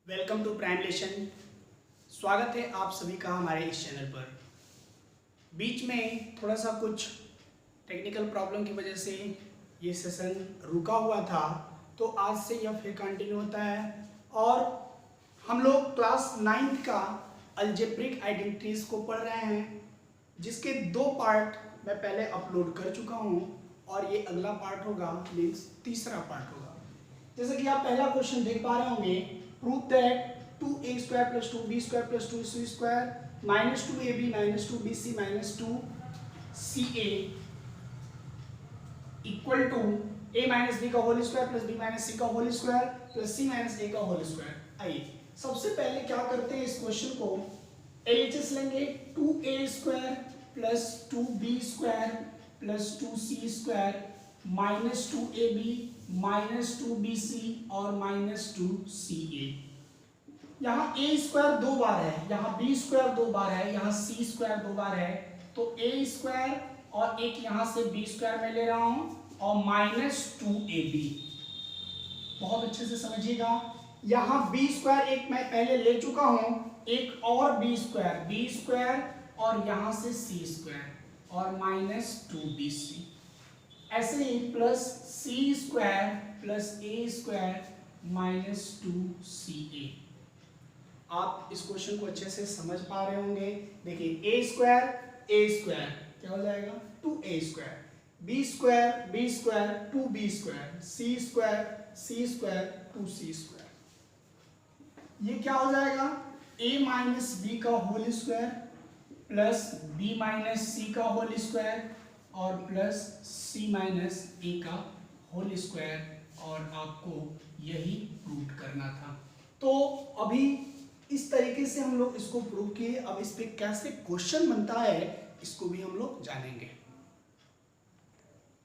Welcome to prime लेशन। स्वागत है आप सभी का हमारे इस चैनल पर। बीच में थोड़ा सा कुछ टेक्निकल प्रॉब्लम की वजह से ये सेशन रुका हुआ था, तो आज से यह फिर कंटिन्यू होता है और हम लोग क्लास 9th का अलजेब्रिक आइडेंटिटीज को पढ़ रहे हैं, जिसके 2 पार्ट मैं पहले अपलोड कर चुका हूँ और ये अगला पार्ट होगा, मीन्स तीसरा पार्ट होगा। जैसे कि आप पहला क्वेश्चन देख पा रहे होंगे, prove that 2a² + 2b² + 2c² minus 2ab minus 2bc minus 2ca equal to a minus b का whole square plus b minus c का whole square plus c minus a का होल स्क्वायर। आइए सबसे पहले क्या करते हैं, इस क्वेश्चन को एलएचएस लेंगे। 2a² plus 2b² plus 2c² minus 2ab minus 2bc और माइनस 2ca। यहाँ a² 2 बार है, यहाँ b² 2 बार है, यहाँ c² 2 बार है, तो a² और एक यहाँ से b² में ले रहा हूं और माइनस 2ab। बहुत अच्छे से समझिएगा, यहाँ b² एक मैं पहले ले चुका हूं, एक और b² और यहाँ से c² और माइनस 2bc। ऐसे ही plus c² plus a² minus 2ca। आप इस क्वेश्चन को अच्छे से समझ पा रहे होंगे। देखिए a² क्या हो जाएगा 2a², b² 2b², c² 2c²। ये क्या हो जाएगा a माइनस बी का whole square plus b minus सी का होल स्क्वायर और प्लस c माइनस ए का होल स्क्वायर, और आपको यही प्रूव करना था। तो अभी इस तरीके से हम लोग इसको प्रूव किए। अब इस पे कैसे क्वेश्चन बनता है इसको भी हम लोग जानेंगे।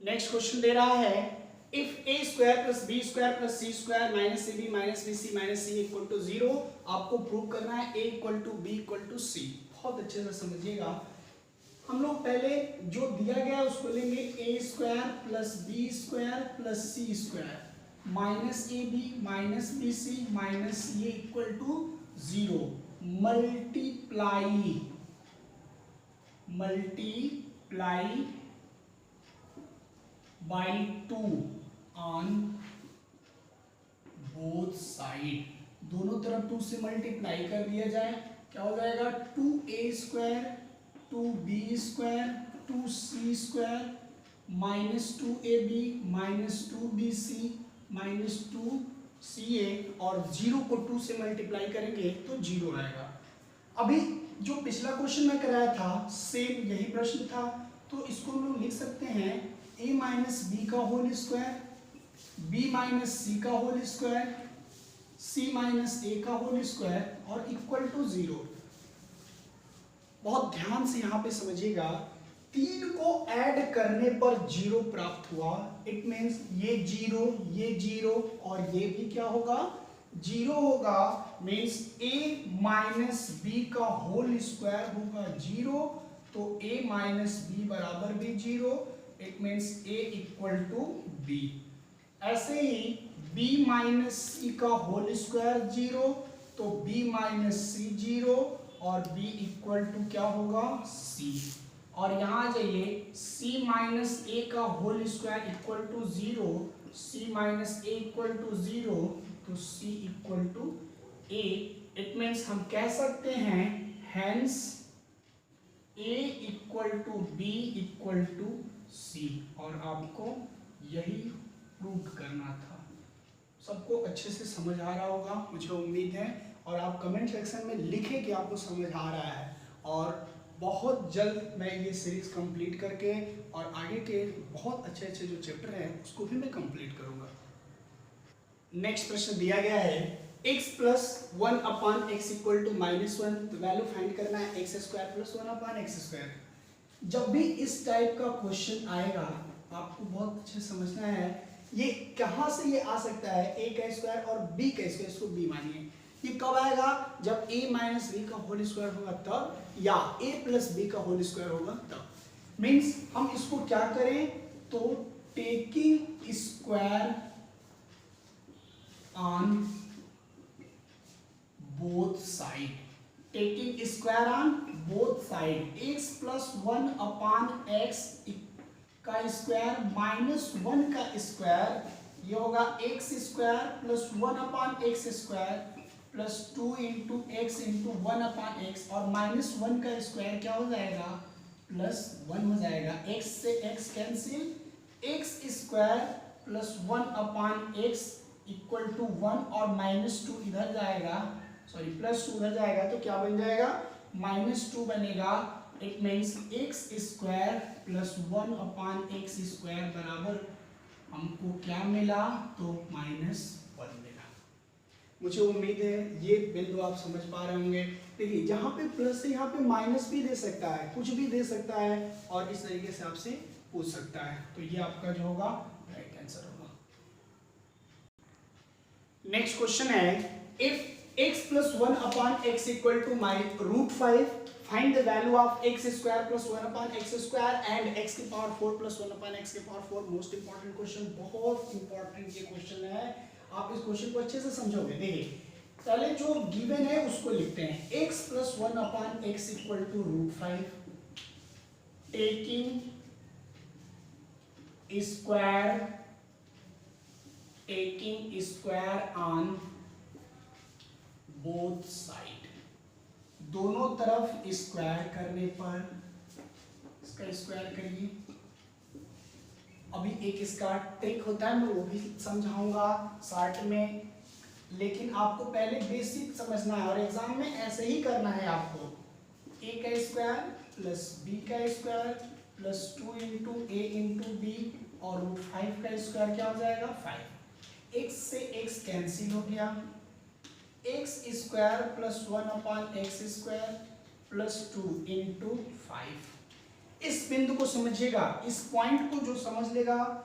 नेक्स्ट क्वेश्चन दे रहा है, if a² plus b² plus c² minus ab minus bc minus c equal to 0, आपको प्रूव करना है a equal to b equal to c। बहुत अच्छे से समझिएगा, हम लोग पहले जो दिया गया उसको लेंगे a² plus b² plus c² minus ab minus bc minus c equal to 0 multiply by 2 on both side. दोनों तरफ 2 से मल्टीप्लाई कर दिया जाए, क्या हो जाएगा 2a² 2b² 2c² minus 2ab minus 2bc minus 2ca, और 0 को 2 से मल्टीप्लाई करेंगे तो 0 आएगा। अभी जो पिछला क्वेश्चन में कराया था सेम यही प्रश्न था, तो इसको हम लोग लिख सकते हैं a माइनस बी का होल स्क्वायर, b माइनस सी का होल स्क्वायर, c माइनस ए का होल स्क्वायर और इक्वल टू 0। बहुत ध्यान से यहाँ पे समझिएगा, 3 को ऐड करने पर 0 प्राप्त हुआ। इट मीन्स ये 0 और ये भी क्या होगा 0 होगा। मीन्स a माइनस बी का होल स्क्वायर होगा 0, तो a माइनस बी बराबर भी 0। It means a equal to b। ऐसे ही b माइनस सी का होल स्क्वायर 0, तो b माइनस सी 0 और b इक्वल टू क्या होगा c। और यहाँ आ जाइए, c माइनस ए का whole square equal to 0, c minus A equal to 0, तो c equal to a। It means हम कह सकते हैं hence a equal to b equal to c, और आपको यही प्रूव करना था। सबको अच्छे से समझ आ रहा होगा मुझे उम्मीद है, और आप कमेंट सेक्शन में लिखें कि आपको समझ आ रहा है। और बहुत जल्द मैं ये सीरीज कंप्लीट करके और आगे के बहुत अच्छे अच्छे जो चैप्टर हैं उसको भी मैं कंप्लीट करूँगा। नेक्स्ट प्रश्न दिया गया है, x plus 1 upon X equal to -1, तो वैल्यू फाइंड करना है x² प्लस 1 अपान x²। जब भी इस टाइप का क्वेश्चन आएगा आपको बहुत अच्छे समझना है, ये कहाँ से ये आ सकता है, a का स्क्वायर और b का स्क्वायर, इसको b मानिए। ये कब आएगा, जब a माइनस बी का होल स्क्वायर होगा तब, या a प्लस बी का होल स्क्वायर होगा तब। मीन्स हम इसको क्या करें, तो taking square on both side, taking square on both side, x plus 1 upon x का स्क्वायर माइनस 1 का स्क्वायर, ये होगा x square plus 1 upon x square plus 2 into x into 1 upon x, और माइनस 1 का स्क्वायर क्या हो जाएगा, plus 1 हो जाएगा, x से x cancel, X square plus 1 upon X equal to 1 और माइनस 2 इधर जाएगा, सॉरी प्लस 2 उधर जाएगा तो क्या बन जाएगा, माइनस 2 बनेगा। It means x square plus 1 upon x square बराबर हमको क्या मिला, तो माइनस 1 मिला। मुझे उम्मीद है ये बिंदु आप समझ पा रहे होंगे। देखिए जहाँ पे प्लस है यहाँ पे माइनस भी दे सकता है, कुछ भी दे सकता है और इस तरीके से आपसे पूछ सकता है, तो ये आपका जो होगा राइट आंसर होगा। नेक्स्ट क्वेश्चन है, if x plus 1 upon x equal to root 5, find the value of x square plus 1 upon x square and x की पावर 4 plus 1 upon x की पावर 4। मोस्ट इंपॉर्टेंट क्वेश्चन, बहुत important ये question है, आप इस question को अच्छे से समझोगे। देखिए पहले जो गिवन है उसको लिखते हैं, x plus 1 upon x equal to root 5, taking square on both side, दोनों तरफ स्क्वायर करने पर, इसका स्क्वायर करिए। अभी एक इसका ट्रिक होता है, मैं वो भी समझाऊंगा शॉर्ट में, लेकिन आपको पहले बेसिक समझना है और एग्जाम में ऐसे ही करना है आपको। a का स्क्वायर प्लस b का स्क्वायर प्लस 2 इंटू ए इंटू बी और रूट 5 का स्क्वायर क्या हो जाएगा, 5। x से x कैंसिल हो गया, x square plus 1 upon x square plus 2 into 5। इस बिंदु को समझिएगा, इस पॉइंट को जो समझ लेगा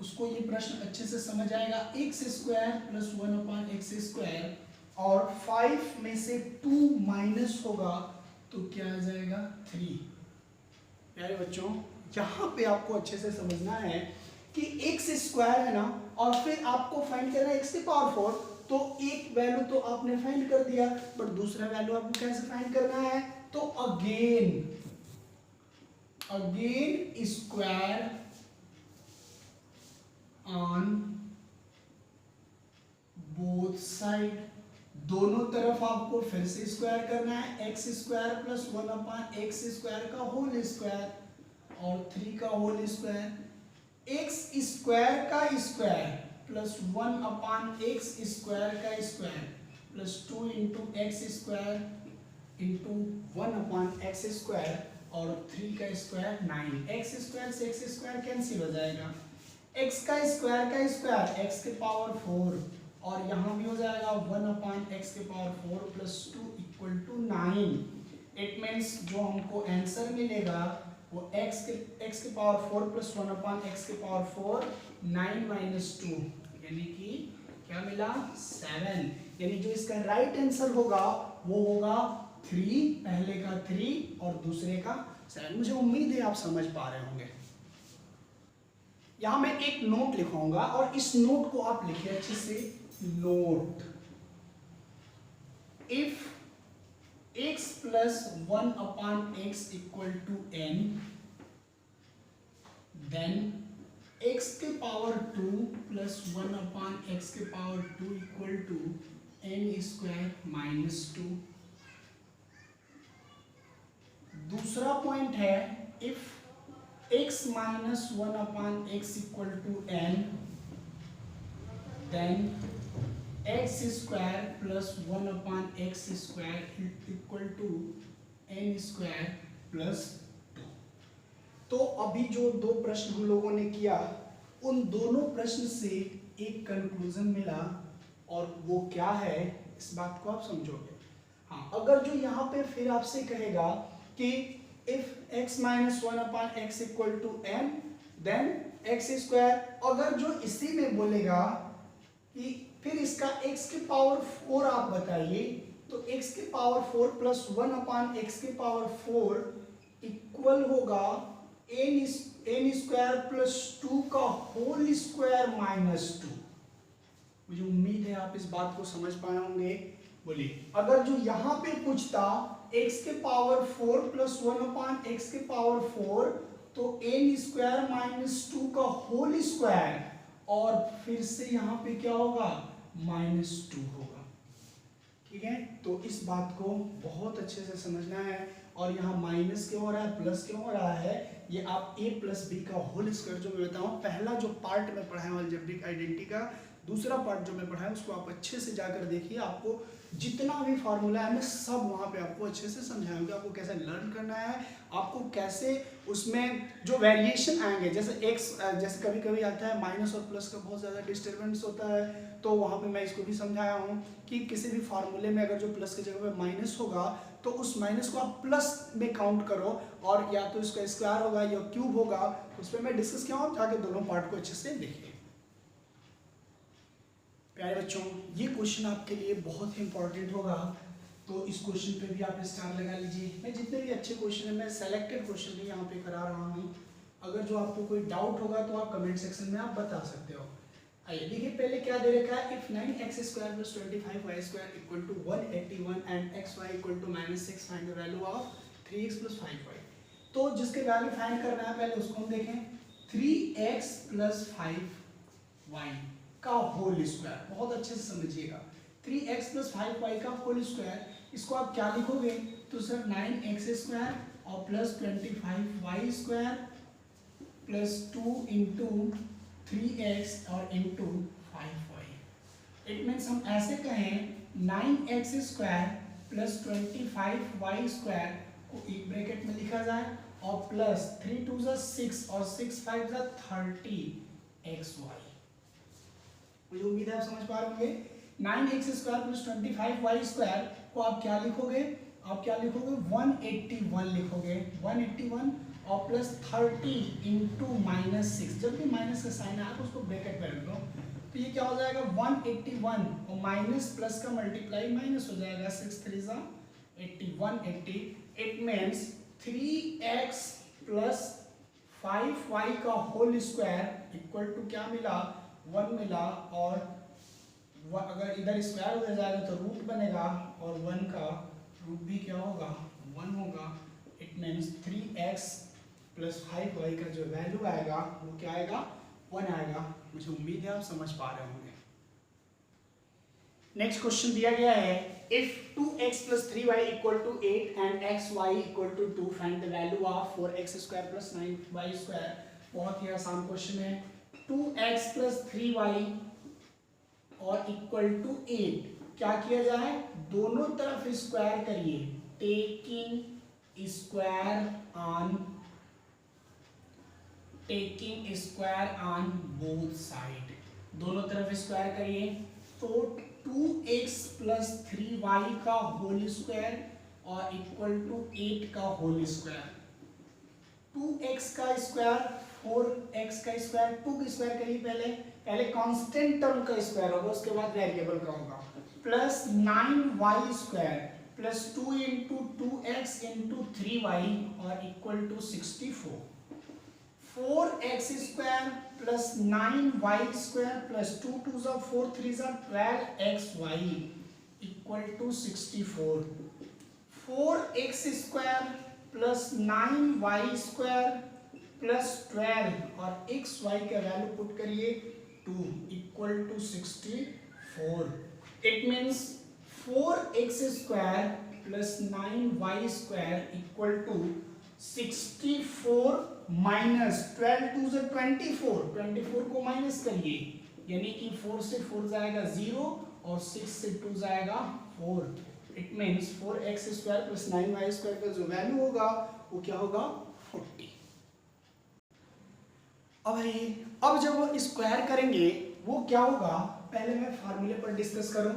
उसको ये प्रश्न अच्छे से समझ आएगा। X square plus 1 upon x square और 5 में से 2 माइनस होगा तो क्या आ जाएगा, 3। प्यारे बच्चों यहाँ पे आपको अच्छे से समझना है कि एक्स स्क्वायर है ना, और फिर आपको फाइंड करना है एक्स की पावर 4, तो एक वैल्यू तो आपने फाइंड कर दिया, बट दूसरा वैल्यू आपको कैसे फाइंड करना है, तो again square on both side, दोनों तरफ आपको फिर से स्क्वायर करना है, x square plus 1 upon x square का होल स्क्वायर और 3 का होल स्क्वायर, एक्स स्क्वायर का square plus 1 upon x square का square plus 2 into x square into 1 upon x square और 3 का स्क्वायर 9। एक्स स्क्वायर से एक्स स्क्वायर कैंसिल हो जाएगा, एक्स का स्क्वायर एक्स के पावर 4 और यहाँ भी हो जाएगा 1 अपान एक्स के power 4 plus 2 equal to 9। It means जो हमको आंसर मिलेगा वो x के पावर 4 प्लस 1 अपान एक्स के पावर 4 9 माइनस 2 यानी कि क्या मिला, 7। यानी जो इसका राइट आंसर होगा वो होगा 3, पहले का 3 और दूसरे का 7। मुझे उम्मीद है आप समझ पा रहे होंगे। यहां मैं एक नोट लिखूंगा और इस नोट को आप लिखिए अच्छे से, note, if x plus 1 upon x equal to n, then x के पावर 2 plus 1 upon x के power 2 equal to n square minus 2। दूसरा पॉइंट है, if x minus 1 upon x equal to n, then x square plus 1 upon x square equal to n square plus 2। तो अभी जो दो प्रश्न हम लोगों ने किया उन दोनों प्रश्न से एक कंक्लूजन मिला, और वो क्या है इस बात को आप समझोगे। हाँ, अगर जो यहाँ पे फिर आपसे कहेगा कि if x minus 1 upon X equal to n then X square, अगर जो इसी में बोलेगा कि फिर इसका x के पावर 4 आप बताइए, तो x के पावर 4 प्लस 1 अपान एक्स के पावर 4 इक्वल होगा n स्क्वायर प्लस 2 का होल स्क्वायर माइनस 2। मुझे उम्मीद है आप इस बात को समझ पाए होंगे बोलिए अगर जो यहाँ पे पूछता x के पावर 4 प्लस 1/x के पावर 4 तो n स्क्वायर माइनस 2 का होल स्क्वायर और फिर से यहाँ पे क्या होगा -2 होगा। ठीक है, तो इस बात को बहुत अच्छे से समझना है। और यहाँ माइनस क्यों हो रहा है, प्लस क्यों हो रहा है, ये आप a प्लस बी का होल स्क्वायर जो मैं बताऊँ, पहला जो पार्ट में पढ़ाया अलजेब्रिक आइडेंटिटी का, दूसरा पार्ट जो मैं पढ़ाया उसको आप अच्छे से जाकर देखिए। आपको जितना भी फार्मूला है मैं सब वहाँ पे आपको अच्छे से समझाऊंगा, आपको कैसे लर्न करना है, आपको कैसे उसमें जो वेरिएशन आएंगे, जैसे x जैसे कभी कभी आता है माइनस और प्लस का बहुत ज़्यादा डिस्टर्बेंस होता है, तो वहाँ पे मैं इसको भी समझाया हूँ कि किसी भी फार्मूले में अगर जो प्लस की जगह पे माइनस होगा तो उस माइनस को आप प्लस में काउंट करो, और या तो इसका स्क्वायर होगा या क्यूब होगा, उस पर मैं डिस्कस किया हूँ, जाके दोनों पार्ट को अच्छे से देखिए। प्यारे बच्चों, ये क्वेश्चन आपके लिए बहुत ही इंपॉर्टेंट होगा, तो इस क्वेश्चन पे भी आप स्टार लगा लीजिए। मैं जितने भी अच्छे क्वेश्चन है मैं सेलेक्टेड क्वेश्चन भी यहाँ पे करा रहा हूँ, अगर जो आपको कोई डाउट होगा तो आप कमेंट सेक्शन में आप बता सकते हो। आइए देखिए, पहले क्या दे रखा है, if 9x square plus 25y square equal to 181 and xy equal to -6 find the value of 3x plus 5y। तो जिसके वैल्यू फाइंड करना है पहले उसको हम देखें, 3x प्लस 5y का होल स्क्वायर, बहुत अच्छे से समझिएगा, 3x प्लस 5y का होल स्क्वायर, इसको आप क्या लिखोगे, तो सर 9x स्क्वायर और plus 25y square plus 2 into 3x और इंटू 5y। इट मीन्स हम ऐसे कहें 9x square plus 25y square को एक ब्रैकेट में लिखा जाए और प्लस 3 2 6 और 6 5 30xy। मुझे उम्मीद है आप समझ पा रहे होंगे। 9x square plus 25y square को आप क्या लिखोगे, आप क्या लिखोगे 181 लिखोगे, 181 और प्लस 30 इंटू -6, जब भी माइनस का साइन आए तो उसको ब्रैकेट में रख दो, तो ये क्या हो जाएगा 181 और माइनस प्लस का मल्टीप्लाई माइनस हो जाएगा, 6 3 80 180। It means 3x plus 5y का होल स्क्वायर इक्वल टू क्या मिला, 1 मिला, और अगर इधर स्क्वायर हो जाएगा तो रूट बनेगा और 1 का रूट भी क्या होगा 1 होगा। It means 3x plus 5y का जो वैल्यू आएगा वो क्या आएगा 1 आएगा। मुझे उम्मीद है आप समझ पा रहे होंगे। नेक्स्ट क्वेश्चन दिया गया है, if 2x plus 3y equal to 8 and xy equal to 2 find the value of 4x square plus 9y square. बहुत ही आसान क्वेश्चन है। 2x प्लस 3y और इक्वल टू 8, क्या किया जाए, दोनों तरफ स्क्वायर करिए, taking square on both side, दोनों तरफ स्क्वायर करिए, तो 2x प्लस 3y का होल स्क्वायर और इक्वल टू 8 का होल स्क्वायर। 2x का स्क्वायर 4x का स्क्वायर, 2 का स्क्वायर करिए, पहले कांस्टेंट टर्म का स्क्वायर होगा उसके बाद वेरिएबल का होगा, plus 9y square plus 2 into 2x into 3y और equal to 64। 4x square plus 9y square plus 2 2 4 3 12xy equal to 64। 4x square plus 9y square plus 12 और xy का वैल्यू पुट करिए 2 equal to 64। It means 4x square plus 9y square equal to 64 minus 12 2 24, 24 को minus करिए, यानी कि 4 से 4 जाएगा 0 और 6 से 2 जाएगा 4। It means 4x square plus 9y square का जो वैल्यू होगा वो क्या होगा 40। अब जब वो स्क्वायर करेंगे वो क्या होगा, पहले मैं फार्मूले पर डिस्कस करूं,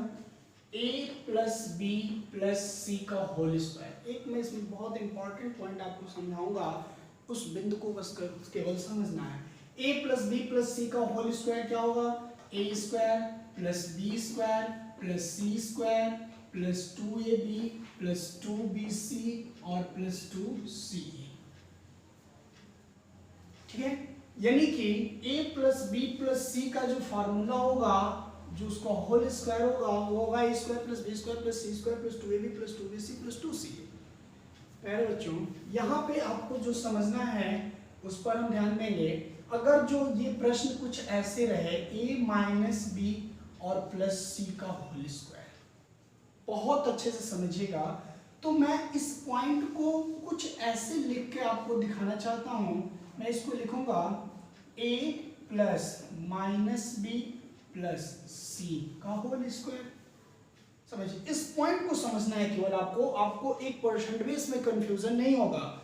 a प्लस बी प्लस सी का होल स्क्वायर। एक मैं इसमें बहुत इंपॉर्टेंट पॉइंट आपको समझाऊंगा, उस बिंदु को बस केवल समझना है। a प्लस बी प्लस सी का होल स्क्वायर क्या होगा, a square plus B square plus C square plus 2ab plus 2bc और प्लस 2ce। ठीक है, यानी कि a प्लस बी प्लस सी का जो फार्मूला होगा जो उसका होल स्क्वायर होगा वो होगा a square plus B square plus C square plus 2ab plus 2bc plus 2ca। प्यारे बच्चों, यहाँ पे आपको जो समझना है उस पर हम ध्यान देंगे। अगर जो ये प्रश्न कुछ ऐसे रहे a माइनस बी और प्लस सी का होल स्क्वायर, बहुत अच्छे से समझिएगा। तो मैं इस पॉइंट को कुछ ऐसे लिख के आपको दिखाना चाहता हूं। मैं इसको लिखूंगा a plus minus b plus सी का होल स्क्वायर। समझिए, इस पॉइंट को समझना है केवल आपको 1% भी इसमें कंफ्यूजन नहीं होगा।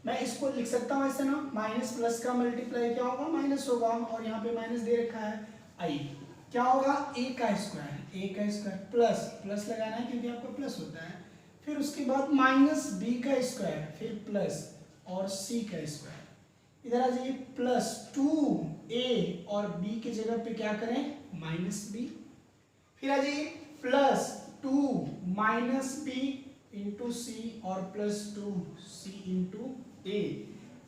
मैं इसको लिख सकता हूं ऐसे ना, माइनस प्लस का मल्टीप्लाई क्या होगा, माइनस होगा, और यहाँ पे माइनस दे रखा है आई, क्या होगा a का स्क्वायर प्लस प्लस लगाना है क्योंकि आपका प्लस होता है, फिर उसके बाद माइनस b का स्क्वायर, फिर प्लस और c का स्क्वायर। इधर आ जाइए, प्लस 2a और b की जगह पे क्या करें, माइनस b, फिर आ जाइए प्लस 2 माइनस b इंटू सी और plus 2c into a।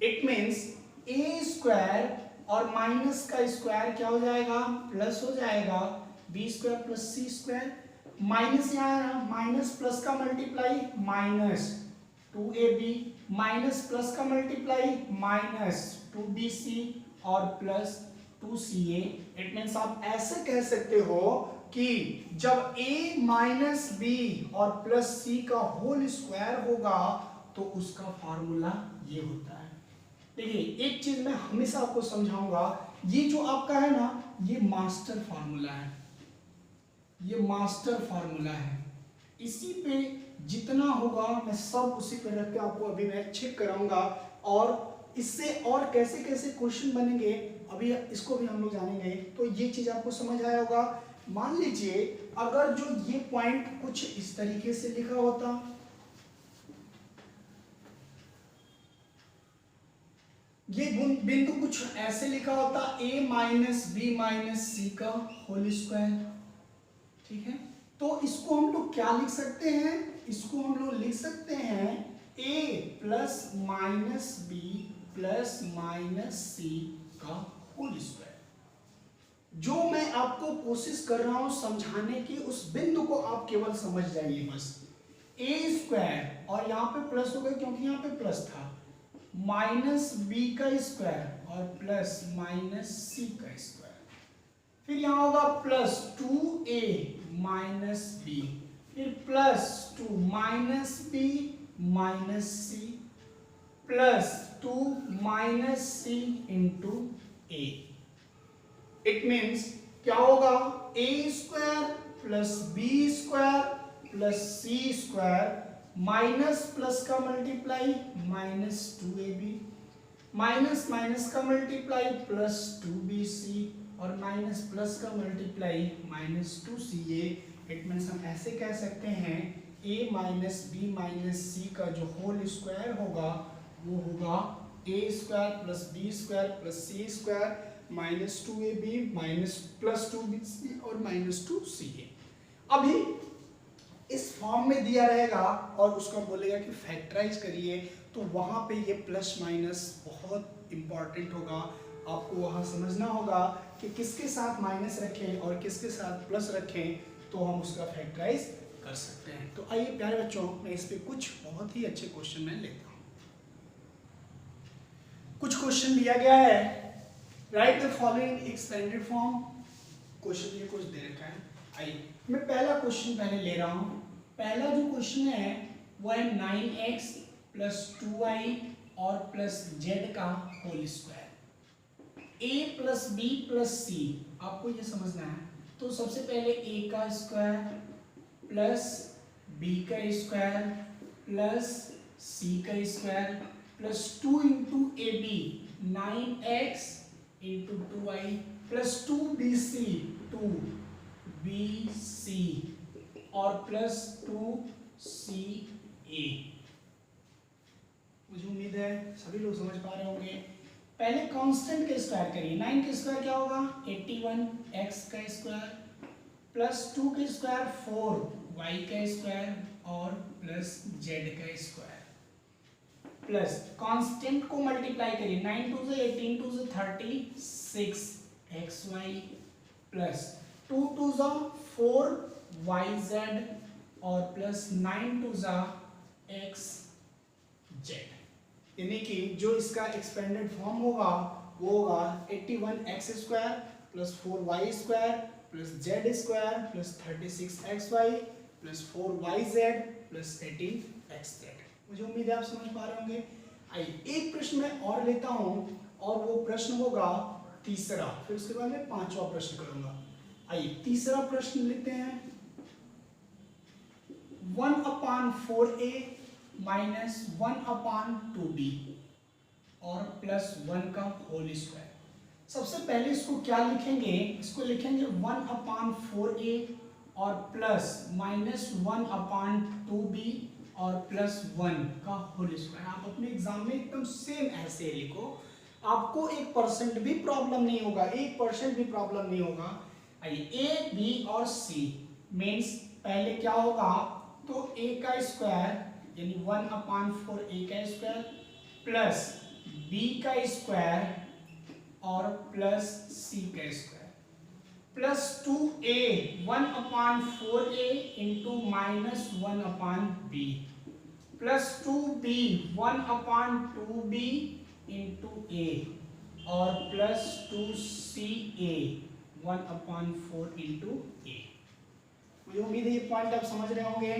It means a square और माइनस का स्क्वायर क्या हो जाएगा, प्लस हो जाएगा, b स्क्वायर प्लस सी स्क्वायर, माइनस यहाँ माइनस प्लस का multiply minus 2ab, minus plus का मल्टीप्लाई माइनस 2bc और प्लस 2ca। इट मीन्स आप ऐसे कह सकते हो कि जब a माइनस बी और प्लस सी का होल स्क्वायर होगा तो उसका फॉर्मूला ये होता है। देखिए, एक चीज मैं हमेशा आपको समझाऊंगा, ये जो आपका है ना, ये मास्टर फार्मूला है, ये मास्टर फार्मूला है। इसी पे जितना होगा मैं सब उसी पे रख के आपको अभी मैं चेक कराऊंगा, और इससे और कैसे कैसे क्वेश्चन बनेंगे अभी इसको भी हम लोग जानेंगे। तो ये चीज आपको समझ आया होगा। मान लीजिए अगर जो ये पॉइंट कुछ इस तरीके से लिखा होता, ये बिंदु कुछ ऐसे लिखा होता, a माइनस बी माइनस सी का होल स्क्वायर, ठीक है, तो इसको हम लोग क्या लिख सकते हैं, इसको हम लोग लिख सकते हैं a plus minus b plus minus सी का होल स्क्वायर। जो मैं आपको कोशिश कर रहा हूं समझाने की, उस बिंदु को आप केवल समझ जाइए बस। a स्क्वायर और यहाँ पे प्लस हो गया क्योंकि यहाँ पे प्लस था, माइनस बी का स्क्वायर और प्लस माइनस सी का स्क्वायर, फिर यहाँ होगा प्लस 2a माइनस बी, फिर plus 2 minus B minus c plus 2 minus c into a. It means क्या होगा, a square plus B square plus C square minus plus का multiply minus 2ab, minus minus का multiply plus 2bc और minus plus का multiply minus 2ca। It means हम ऐसे कह सकते हैं a माइनस बी माइनस सी का जो होल स्क्वायर होगा वो होगा a square plus B square plus C square minus 2ab minus plus 2bc और माइनस 2ca। अभी इस फॉर्म में दिया रहेगा और उसको बोलेगा कि फैक्टराइज करिए, तो वहां पे ये प्लस माइनस बहुत इंपॉर्टेंट होगा। आपको वहां समझना होगा कि किसके साथ माइनस रखें और किसके साथ प्लस रखें, तो हम उसका फैक्टराइज कर सकते हैं। तो आइए प्यारे बच्चों, मैं इस पे कुछ बहुत ही अच्छे क्वेश्चन मैं लेता हूँ। कुछ क्वेश्चन दिया गया है, right the following expanded form. Question ये कुछ दे रखा है। आइए मैं पहला क्वेश्चन पहले ले रहा हूँ। पहला जो क्वेश्चन है वो है 9x प्लस 2y और प्लस z का whole square, a plus B plus C, आपको ये समझना है। तो सबसे पहले a का स्क्वायर प्लस b का स्क्वायर प्लस c का square plus 2 into A B 9x into 2y plus 2bc 2bc और प्लस 2ca। मुझे उम्मीद है सभी लोग समझ पा रहे होंगे। पहले कांस्टेंट के स्क्वायर करिए। 9 के स्क्वायर क्या होगा, 81, x का स्क्वायर प्लस 2 के स्क्वायर 4, y का स्क्वायर और प्लस z का स्क्वायर, प्लस कांस्टेंट को मल्टीप्लाई करिए। 9 2 से 18, 2 से 36 xy प्लस 2 टू ज़ा 4 YZ और प्लस 9 टू ज़ा XZ, यानी कि जो इसका एक्सपेंडेड फॉर्म होगा वो होगा 81x² plus 4y² plus z² plus 36xy plus 4yz plus 18xz। मुझे उम्मीद है आप समझ पा रहे होंगे। आइए एक प्रश्न मैं और लेता हूं और वो प्रश्न होगा तीसरा, फिर उसके बाद मैं पांचवा प्रश्न करूंगा। आइए तीसरा प्रश्न लेते हैं। 1/4a माइनस 1/2b और प्लस 1 का होल स्क्वायर। सबसे पहले इसको क्या लिखेंगे, इसको लिखेंगे 1/4a और प्लस माइनस 1/2b और प्लस 1 का होल स्क्वायर। आप अपने एग्जाम में एकदम सेम ऐसे लिखो, आपको 1% भी प्रॉब्लम नहीं होगा, 1% भी प्रॉब्लम नहीं होगा। आइए ए बी और सी मीन्स पहले क्या होगा, तो a का स्क्वायर यानी 1/4a का स्क्वायर प्लस b का स्क्वायर और प्लस c का square plus 2a 1/4a into minus 1/b plus 2b 1/2b into a और प्लस 2ca 1/4 इंटू a। मुझे उम्मीद है ये पॉइंट आप समझ रहे होंगे।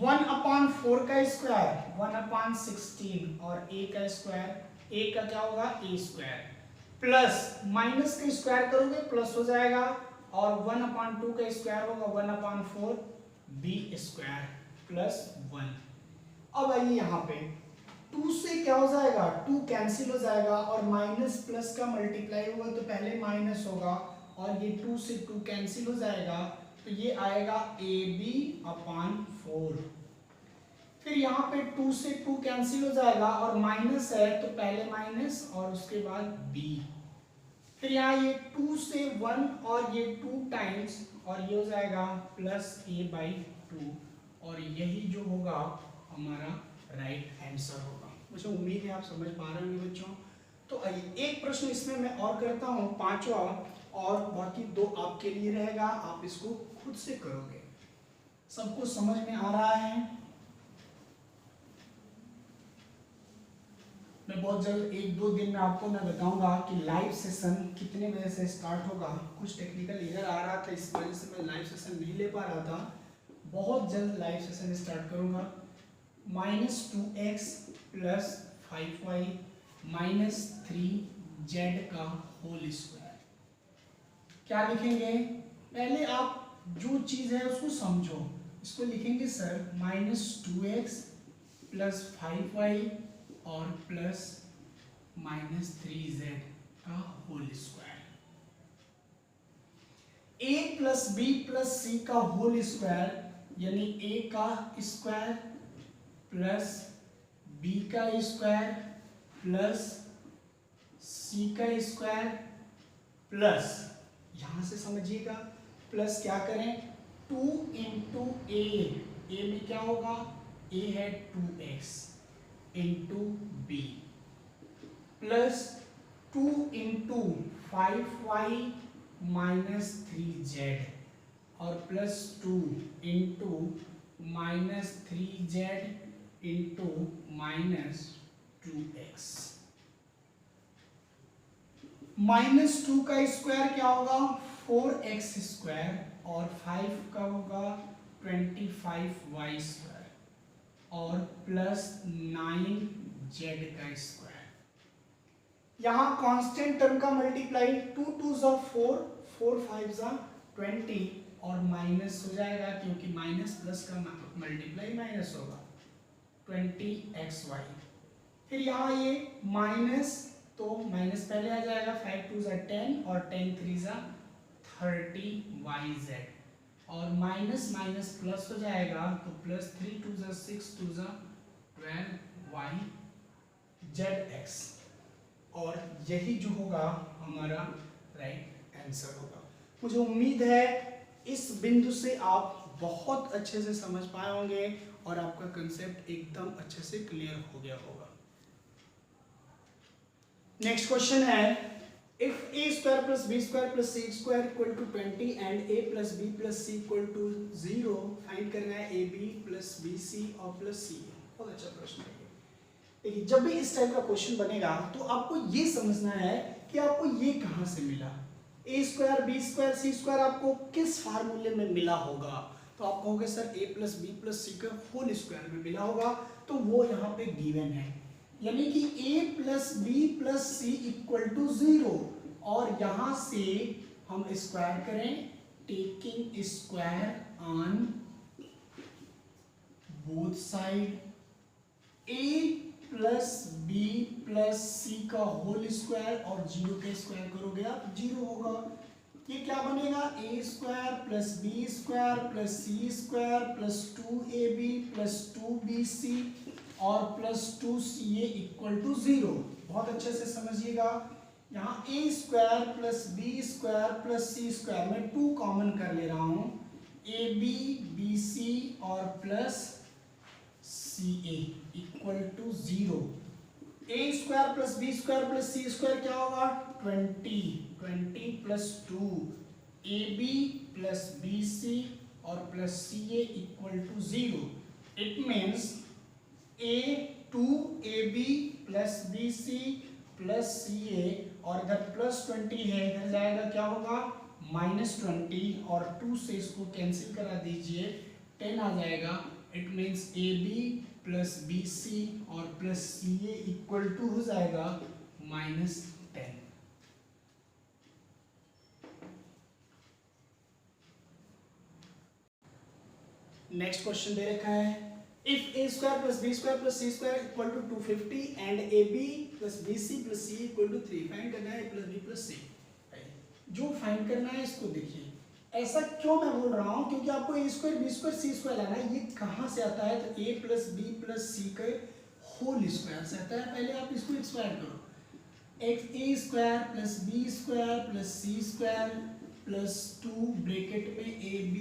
1/4 का स्क्वायर 1/16 और a का स्क्वायर, a का क्या होगा a स्क्वायर प्लस माइनस का स्क्वायर करोगे प्लस हो जाएगा और 1/2 का स्क्वायर होगा 1/4 b स्क्वायर प्लस 1। अब आइए यहाँ पे 2 से क्या हो जाएगा, 2 कैंसिल हो जाएगा और माइनस प्लस का मल्टीप्लाई होगा तो पहले माइनस होगा और ये 2 से 2 कैंसिल हो जाएगा तो ये आएगा AB/4। फिर यहाँ पे 2 से 2 कैंसिल हो जाएगा और माइनस है तो पहले माइनस और उसके बाद b। फिर यहाँ ये 2 से 1 और ये 2 टाइम्स और ये हो जाएगा प्लस a/2 और यही जो होगा हमारा राइट आंसर होगा। मुझे उम्मीद है आप समझ पा रहे होंगे बच्चों। तो आइए एक प्रश्न इसमें मैं और करता हूँ, पांचवा, और बाकी 2 आपके लिए रहेगा, आप इसको खुद से करोगे। सबको समझ में आ रहा है? मैं बहुत जल्द 1-2 दिन में आपको मैं बताऊंगा कि लाइव सेशन कितने बजे से स्टार्ट होगा। कुछ टेक्निकल एरर आ रहा था, इस वजह से मैं लाइव सेशन नहीं ले पा रहा था। बहुत जल्द लाइव सेशन स्टार्ट करूंगा। -2x plus 5y minus 3z का होल स्क्वायर। क्या लिखेंगे, पहले आप जो चीज है उसको समझो। इसको लिखेंगे सर -2x प्लस 5y और प्लस -3z का whole square. a plus b plus c का होल स्क्वायर यानी a का स्क्वायर प्लस b का स्क्वायर प्लस c का स्क्वायर प्लस, यहां से समझिएगा, प्लस क्या करें 2 इंटू a में क्या होगा, a है 2x into b plus 2 into 5y minus 3z और plus 2 into minus 3z into minus 2x। -2 का स्क्वायर क्या होगा 4x स्क्वायर और 5 का होगा 25y स्क्वायर और प्लस 9z का स्क्वायर। यहां कांस्टेंट टर्म का मल्टीप्लाई 2 2 ज़ा 4 4 5 ज़ा 20 और माइनस हो जाएगा क्योंकि माइनस प्लस का मल्टीप्लाई माइनस होगा 20xy। फिर यहाँ ये माइनस, तो माइनस पहले आ जाएगा 5 2 ज़ा 10 और 10 3 ज़ा 30yz और माइनस माइनस प्लस हो जाएगा तो प्लस 3 2 ज़ा 6 2 ज़ा 12yzx और यही जो होगा हमारा राइट आंसर होगा। मुझे उम्मीद है इस बिंदु से आप बहुत अच्छे से समझ पाए होंगे और आपका कंसेप्ट एकदम अच्छे से क्लियर हो गया होगा। नेक्स्ट क्वेश्चन है If a square plus b square plus c square equal to 20 and a plus b plus c equal to 0, find करना है ab plus bc और plus ca। बहुत अच्छा प्रश्न है। देखिए जब भी इस टाइप का क्वेश्चन बनेगा तो आपको ये समझना है कि आपको ये कहां से मिला। a square b square c square आपको किस फार्मूले में मिला होगा, तो आप कहोगे sir a plus B plus सी का होल स्क्वायर में मिला होगा, तो वो यहाँ पे गिवन है, यानी कि a plus B plus c equal to 0, और यहां से हम स्क्वायर करें, taking square on both side, a plus B plus सी का होल स्क्वायर और 0 के स्क्वायर करोगे आप 0 होगा। ये क्या बनेगा, a square plus B square plus C square plus 2ab plus 2bc और प्लस 2ca इक्वल टू 0। बहुत अच्छे से समझिएगा, यहाँ a square plus B square plus C square में 2 कॉमन कर ले रहा हूँ, ab bc और plus ca equal to 0। a square plus B square plus C square क्या होगा, 20 प्लस 2 ab प्लस bc और plus ca equal to 0। It means a 2ab plus bc plus ca और इधर प्लस 20 है, इधर जाएगा क्या होगा -20 और 2 से इसको कैंसिल करा दीजिए, 10 आ जाएगा। It means ab plus bc और प्लस ca इक्वल टू हो जाएगा -10। नेक्स्ट क्वेश्चन दे रखा है, if a square plus B square plus C square equal to 250 and ab plus bc plus c equal to 3, find करना है a plus b plus c। जो find करना है इसको देखिए, ऐसा क्यों मैं बोल रहा हूं, क्योंकि आपको a square B square C square लाना है। ये कहां से आता है, तो a plus B plus C के होल स्क्वायर से आता है। पहले आप इसको एक्सपांड करो, a square plus B square plus C square plus 2 bracket में ab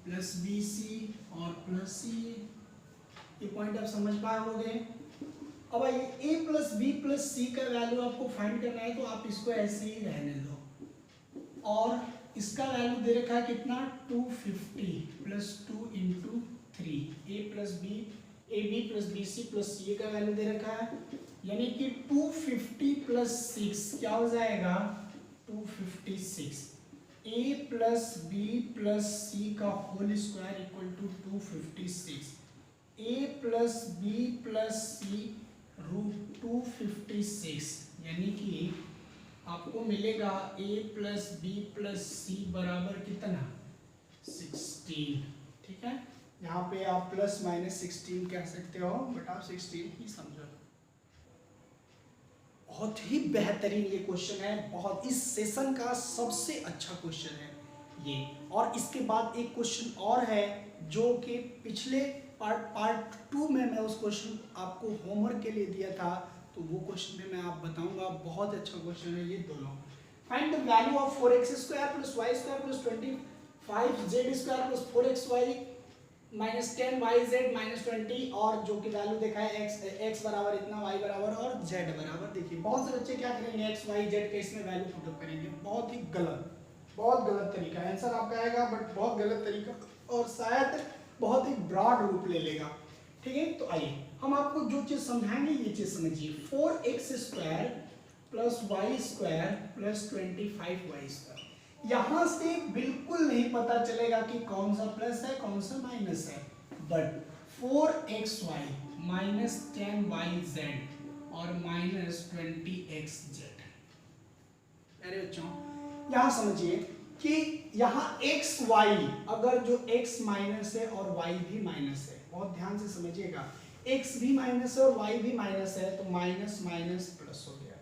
प्लस bc और प्लस ca। ये पॉइंट आप समझ पाए होंगे। अब आइए a प्लस बी प्लस सी का वैल्यू आपको फाइंड करना है, तो आप इसको ऐसे ही रहने दो, और इसका वैल्यू दे रखा है कितना, 250 plus 2 into 3, a plus b a b plus b c plus सी का वैल्यू दे रखा है, यानी कि 250 प्लस 6 क्या हो जाएगा 256। a प्लस बी प्लस सी का whole square equal to 256, a plus B plus C root 256, यानी कि आपको मिलेगा a plus B plus C बराबर कितना 16। ठीक है, यहाँ पे आप प्लस माइनस 16 कह सकते हो, बट आप 16 ही समझो। बहुत ही बेहतरीन ये क्वेश्चन है, बहुत इस सेशन का सबसे अच्छा क्वेश्चन है ये। और इसके बाद एक क्वेश्चन और है जो कि पिछले पार्ट 2 में मैं उस क्वेश्चन आपको होमवर्क के लिए दिया था, तो वो क्वेश्चन में मैं आप बताऊंगा। बहुत अच्छा क्वेश्चन है ये दोनों। Find the value of 4x square plus y square plus 25z square plus 4xy minus 10yz minus 20, और जो कि वैल्यू देखा है x बराबर इतना, y बराबर और z बराबर। देखिए बहुत से बच्चे क्या करेंगे, x y z के इसमें वैल्यू पुट अप करेंगे, बहुत ही गलत, बहुत गलत तरीका है। आंसर आपका आएगा बट बहुत गलत तरीका, और शायद बहुत ही ब्रॉड रूप ले लेगा। ठीक है, तो आइए हम आपको जो चीज समझाएंगे ये चीज समझिए। 4x square plus Y square plus 25y square, यहां से बिल्कुल नहीं पता चलेगा कि कौन सा प्लस है कौन सा माइनस है, बट 4xy माइनस 10yz और माइनस 20xz। अरे बच्चों यहां समझिए कि यहाँ x y, अगर जो x माइनस है और y भी माइनस है, बहुत ध्यान से समझिएगा, x भी माइनस है और y भी माइनस है, तो माइनस माइनस प्लस हो गया।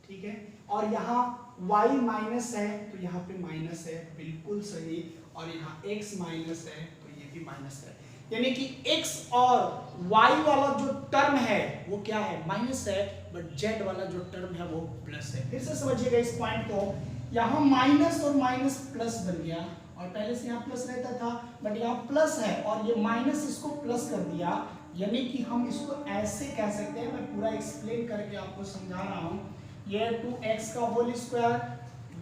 ठीक है, और यहाँ y माइनस है तो यहाँ पे माइनस है, बिल्कुल सही, और यहाँ x माइनस है तो ये भी माइनस है, यानी कि x और y वाला जो टर्म है वो क्या है माइनस है, बट z वाला जो टर्म है वो प्लस है। फिर से समझिएगा इस पॉइंट को, यहाँ माइनस और माइनस प्लस बन गया, और पहले से यहाँ प्लस रहता था बट यहाँ प्लस है, और ये माइनस इसको प्लस कर दिया, यानी कि हम इसको ऐसे कह सकते हैं, मैं पूरा एक्सप्लेन करके आपको समझा रहा हूँ, ये 2x का होल स्क्वायर,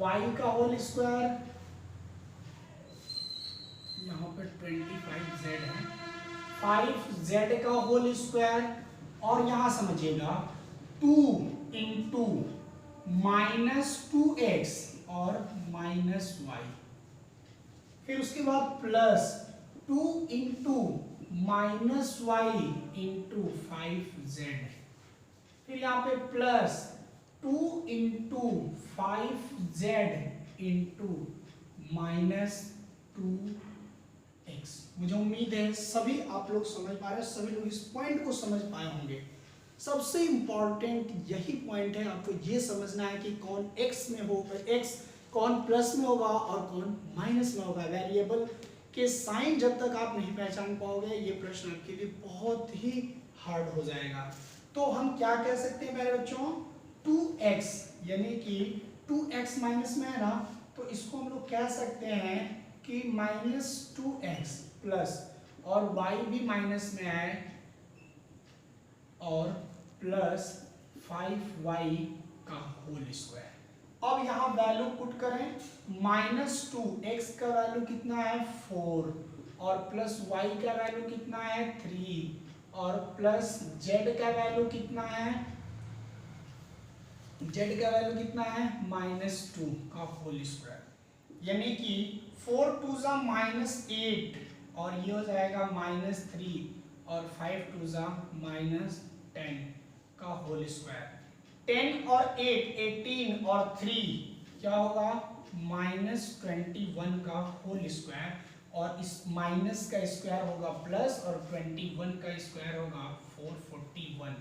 y का होल स्क्वायर, यहाँ पे 25z है, 5z का होल स्क्वायर, और यहाँ समझिएगा 2 इंटू -2x और -y, फिर उसके बाद plus 2 into -y into 5z, फिर यहाँ पे plus 2 into 5z into -2x। मुझे उम्मीद है सभी आप लोग समझ पा रहे हैं, सभी लोग इस पॉइंट को समझ पाए होंगे। सबसे इंपॉर्टेंट यही पॉइंट है, आपको ये समझना है कि कौन x में होगा, x कौन प्लस में होगा और कौन माइनस में होगा। वेरिएबल के साइन जब तक आप नहीं पहचान पाओगे ये प्रश्न आपके लिए बहुत ही हार्ड हो जाएगा। तो हम क्या कह सकते हैं मेरे बच्चों, 2x यानी कि 2x माइनस में है ना, तो इसको हम लोग कह सकते हैं कि -2x प्लस, और y भी माइनस में है, और प्लस 5y का होल स्क्वायर। अब यहाँ वैल्यू पुट करें, -2 x का वैल्यू कितना है 4, और प्लस y का वैल्यू कितना है 3, और प्लस z का वैल्यू कितना है, z का वैल्यू कितना है -2 का होल स्क्वायर, यानी कि 4 2 जा -8, और ये हो जाएगा -3, और 5 2 जा -10 का होल स्क्वायर। 10 और 8 18, और 3 क्या होगा -21 का होल स्क्वायर, और इस माइनस का स्क्वायर होगा प्लस, और 21 का स्क्वायर होगा 441।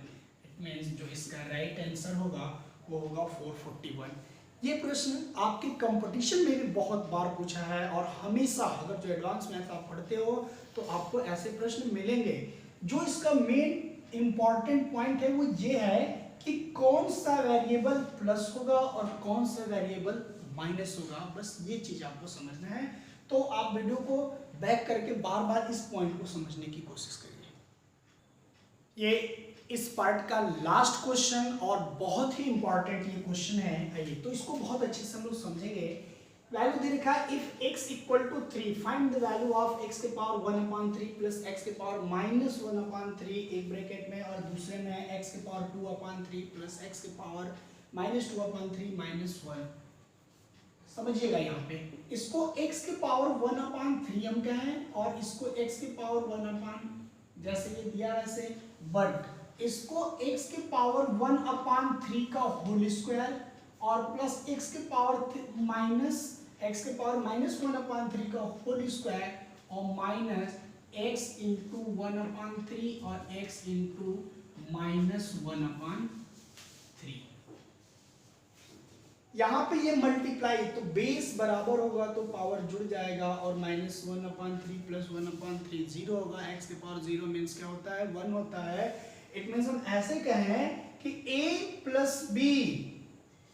इट मींस जो इसका राइट आंसर होगा वो होगा 441। ये प्रश्न आपके कंपटीशन में भी बहुत बार पूछा है, और हमेशा अगर जो एडवांस मैथ आप पढ़ते हो तो आपको ऐसे प्रश्न मिलेंगे। जो इसका मेन इंपॉर्टेंट पॉइंट है वो ये है कि कौन सा वेरिएबल प्लस होगा और कौन सा वेरिएबल माइनस होगा, बस ये चीज आपको समझना है। तो आप वीडियो को बैक करके बार बार इस पॉइंट को समझने की कोशिश करिए। ये इस पार्ट का लास्ट क्वेश्चन और बहुत ही इंपॉर्टेंट ये क्वेश्चन है। आइए तो इसको बहुत अच्छे से हम लोग समझेंगे। वैल्यू दे रखा है, if x equal to 3 find the value of x के पावर 1/3 प्लस x के पावर -1/3, एक ब्रैकेट में, और दूसरे में x के पावर 2/3 प्लस x के पावर -2/3 -1। समझिएगा यहाँ पे इसको x के पावर 1/3 हम कहें, और इसको x के पावर 1/, जैसे ये दिया वैसे, बट इसको x के पावर 1/3 का होल स्क्वायर, और प्लस x के पावर -1/3 का होल स्क्वायर, और माइनस x इंटू 1/3 और x इंटू -1/3। यहाँ पे ये मल्टीप्लाई, तो बेस बराबर होगा तो पावर जुड़ जाएगा, और -1/3 प्लस 1/3 0 होगा। x के पावर 0 मीन्स क्या होता है 1 होता है। इट मीन्स हम ऐसे कहें कि a plus b,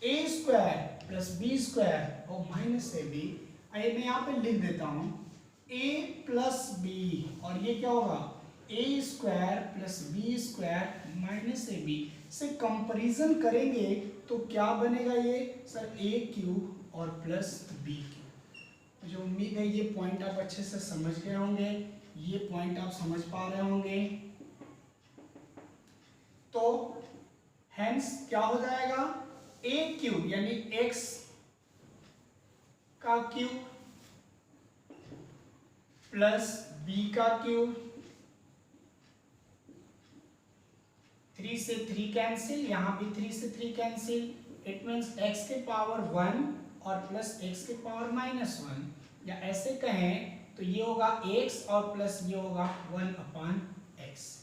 a square plus b square और माइनस ab, मैं यहाँ पे लिख देता हूँ a प्लस b, और ये क्या होगा a square plus b square minus ab से कंपैरिजन करेंगे तो क्या बनेगा ये सर a क्यूब और प्लस b क्यूब। मुझे उम्मीद है ये पॉइंट आप अच्छे से समझ गए होंगे, ये पॉइंट आप समझ पा रहे होंगे। तो हेंस क्या हो जाएगा, a क्यूब यानी x का क्यूब प्लस b का क्यूब, 3 से 3 कैंसिल, यहाँ भी 3 से 3 कैंसिल। इट मीन्स x के पावर 1 और प्लस x के पावर -1, या ऐसे कहें तो ये होगा x और प्लस ये होगा 1/x।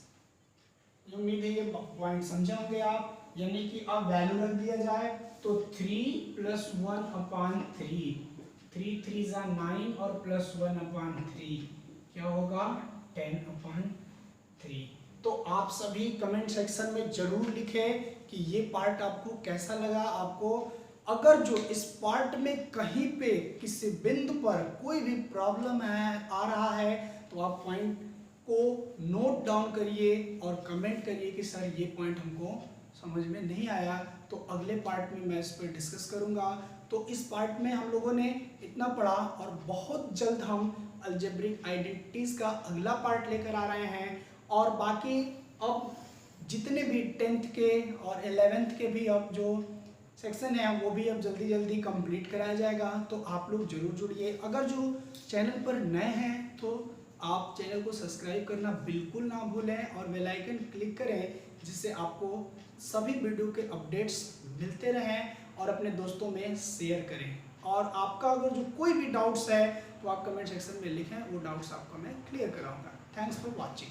उम्मीद है ये पॉइंट समझे होंगे आप। यानी कि अब वैल्यू रख दिया जाए तो 3 प्लस 1/3, 3 3 जा 9 और प्लस 1/3 क्या होगा 10/3। तो आप सभी कमेंट सेक्शन में जरूर लिखें कि ये पार्ट आपको कैसा लगा। आपको अगर जो इस पार्ट में कहीं पे किसी बिंदु पर कोई भी प्रॉब्लम है आ रहा है तो आप पॉइंट को नोट डाउन करिए और कमेंट करिए कि सर ये पॉइंट हमको समझ में नहीं आया तो अगले पार्ट में मैं इस पर डिस्कस करूंगा। तो इस पार्ट में हम लोगों ने इतना पढ़ा और बहुत जल्द हम अलजेब्रिक आइडेंटिटीज का अगला पार्ट लेकर आ रहे हैं। और बाकी अब जितने भी 10th के और 11th के भी अब जो सेक्शन है वो भी अब जल्दी जल्दी कंप्लीट कराया जाएगा। तो आप लोग जरूर जुड़िए। अगर जो चैनल पर नए हैं तो आप चैनल को सब्सक्राइब करना बिल्कुल ना भूलें और बेल आइकन क्लिक करें, जिससे आपको सभी वीडियो के अपडेट्स मिलते रहें और अपने दोस्तों में शेयर करें। और आपका अगर जो कोई भी डाउट्स है तो आप कमेंट सेक्शन में लिखें, वो डाउट्स आपका मैं क्लियर कराऊंगा। Thanks for watching.